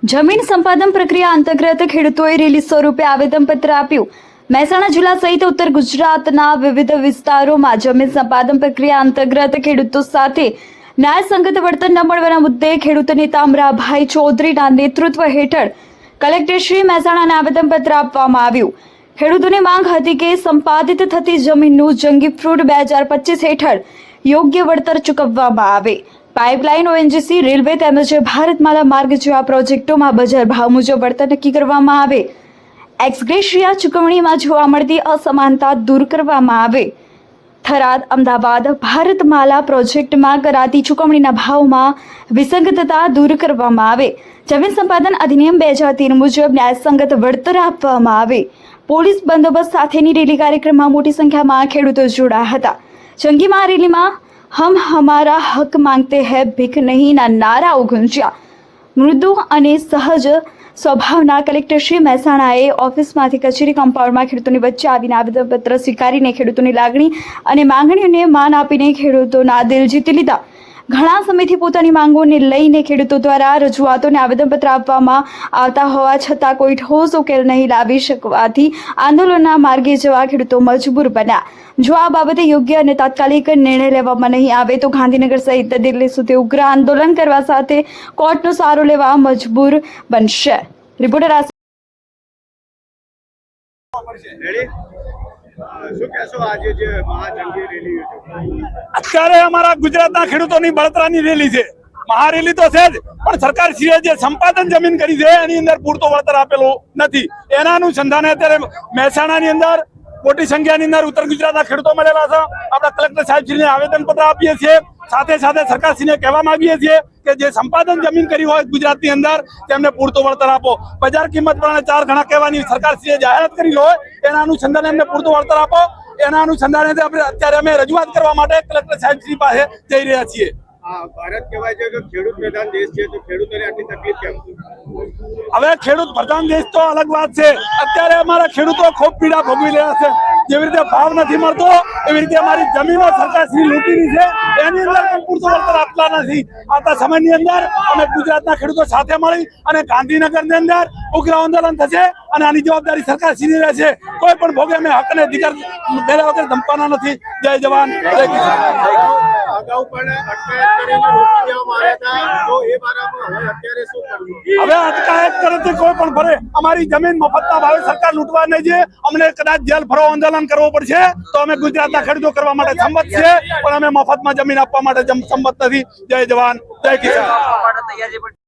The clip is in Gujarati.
જમીન સંપાદન પ્રક્રિયા અંતર્ગત ખેડૂતોએ રિલીઝ સ્વરૂપે આવેદનપત્ર આપ્યું। મહેસાણા જિલ્લા સહિત ઉત્તર ગુજરાતના વિવિધ વિસ્તારોમાં જમીન સંપાદન પ્રક્રિયા અંતર્ગત ખેડૂતો સાથે ન્યાયસંગત વળતર ન મળવાના મુદ્દે ખેડૂત નેતા અમરાભાઈ ચૌધરીના નેતૃત્વ હેઠળ કલેક્ટર શ્રી મહેસાણાને આવેદનપત્ર આપવામાં આવ્યું। ખેડૂતોની માંગ હતી કે સંપાદિત થતી જમીનનું જંગી ફ્રૂટ 2025 હેઠળ યોગ્ય વળતર ચૂકવવામાં આવે। પાઇપલાઇન, ઓએનજીસી, રેલવે તેમજ ભારતમાલા માર્ગ જેવા પ્રોજેક્ટોમાં બજાર ભાવ મુજબ વળતર નક્કી કરવામાં આવે। એક્સગ્રેશિયા ચૂકવણીમાં જોવા મળતી અસમાનતા દૂર કરવામાં આવે। થરાદ, અમદાવાદ, ભારતમાલા પ્રોજેક્ટમાં કરાતી ચૂકવણીના ભાવમાં વિસંગતતા દૂર કરવામાં આવે। જમીન સંપાદન અધિનિયમ 2003 મુજબ ન્યાયસંગત વળતર આપવામાં આવે। પોલીસ બંદોબસ્ત સાથેની રેલી કાર્યક્રમમાં મોટી સંખ્યામાં ખેડૂતો જોડાયા હતા। જંગીમાં રેલીમાં हम हमारा हक मांगते हैं भीख नहीं ना नाराओ गुंज्या। मृदु અને સહજ સ્વભાવના કલેક્ટર શ્રી મહેસાણાએ ઓફિસમાંથી કચેરી કમ્પાઉન્ડમાં ખેડૂતોની વચ્ચે આવીને આવેદનપત્ર સ્વીકારીને ખેડૂતોની લાગણી અને માંગણીઓને માન આપીને ખેડૂતોના દિલ જીતી લીધા। ઘણા સમયથી પોતાની માંગોને લઈને ખેડૂતો દ્વારા રજૂઆતોને આવેદનપત્ર આપવામાં આવતા હોવા છતાં કોઈ ઠોસ ઉકેલ નહીં લાવી શકવાથી આંદોલનના માર્ગે જવા ખેડૂતો મજબૂર બન્યા। જો આ બાબતે યોગ્ય અને તાત્કાલિક નિર્ણય લેવામાં નહીં આવે તો ગાંધીનગર સહિત દિલ્હી સુધી ઉગ્ર આંદોલન કરવા સાથે કોર્ટનો સહારો લેવા મજબૂર બનશે। રિપોર્ટર અત્યારે અમારા ગુજરાતના ખેડૂતોની બળતરાની રેલી છે। મહારેલી તો છે જ, પણ સરકારશ્રીએ જે સંપાદન જમીન કરી છે એની અંદર પૂરતો વળતર આપેલું નથી। એના અનુસંધાને અત્યારે મહેસાણાની અંદર મોટી સંખ્યાની અંદર ઉત્તર ગુજરાતના ખેડૂતો મળેલા છે। આપણા કલેક્ટર સાહેબશ્રીને આવેદનપત્ર આપીએ છીએ। સાથે સાથે સરકારશ્રીને કહેવા માંગીએ છીએ કે જે સંપાદન જમીન કરી હોય ગુજરાતની અંદર તેમને પૂરતો વળતર આપો। બજાર કિંમત પ્રમાણે 4 ગણા કહેવાની સરકારશ્રીએ જાહેરાત કરી હોય એના અનુસંધાને એમને પૂરતો વળતર આપો। એના અનુસંધાને અત્યારે અમે રજૂઆત કરવા માટે કલેક્ટર સાહેબશ્રી પાસે જઈ રહ્યા છીએ। ભારત કહેવાય છે કે ખેડૂત પ્રધાન દેશ છે, તો ખેડૂતોને આટલી તકલીફ કેમ? હવે ખેડૂત પ્રધાન દેશ તો અલગ વાત છે। અત્યારે અમારા ખેડૂતો ખૂબ પીડા ભોગવી રહ્યા છે। જેવી રીતે ભાવ નથી મળતો એવી રીતે અમારી જમીનો સરકારશ્રી લૂંટીની છે, એની અંદર પણ પૂરતું વળતર આપતા નથી। આવતા સમયની અંદર અમે ગુજરાતના ખેડૂતો સાથે મળી અને ગાંધીનગરની અંદર ઉગ્ર આંદોલન થશે અને આની જવાબદારી સરકારશ્રીની રહેશે। કોઈ પણ ભોગે અમે હક અને અધિકાર મેળવ્યા વગર ધમકાના નથી। જય જવાન, જય કિસાન। અગાઉ પણ અટકાયત કરીને રોકી દેવામાં આવ્યા હતા, તો એ બારામાં હવે અત્યારે શું કરવું? હવે અટકાયત કરે કોઈ પણ ભરે અમારી જમીન મફતના ભાવે સરકાર લૂંટવા નહીં છે। અમને કદાચ જેલ ભરો આંદોલન કરવું પડશે તો અમે ગુજરાતના ખેડૂતો કરવા માટે સંમત છે, પણ અમે મફતમાં જમીન આપવા માટે સંમત નથી। જય જવાન, જય કિસાન।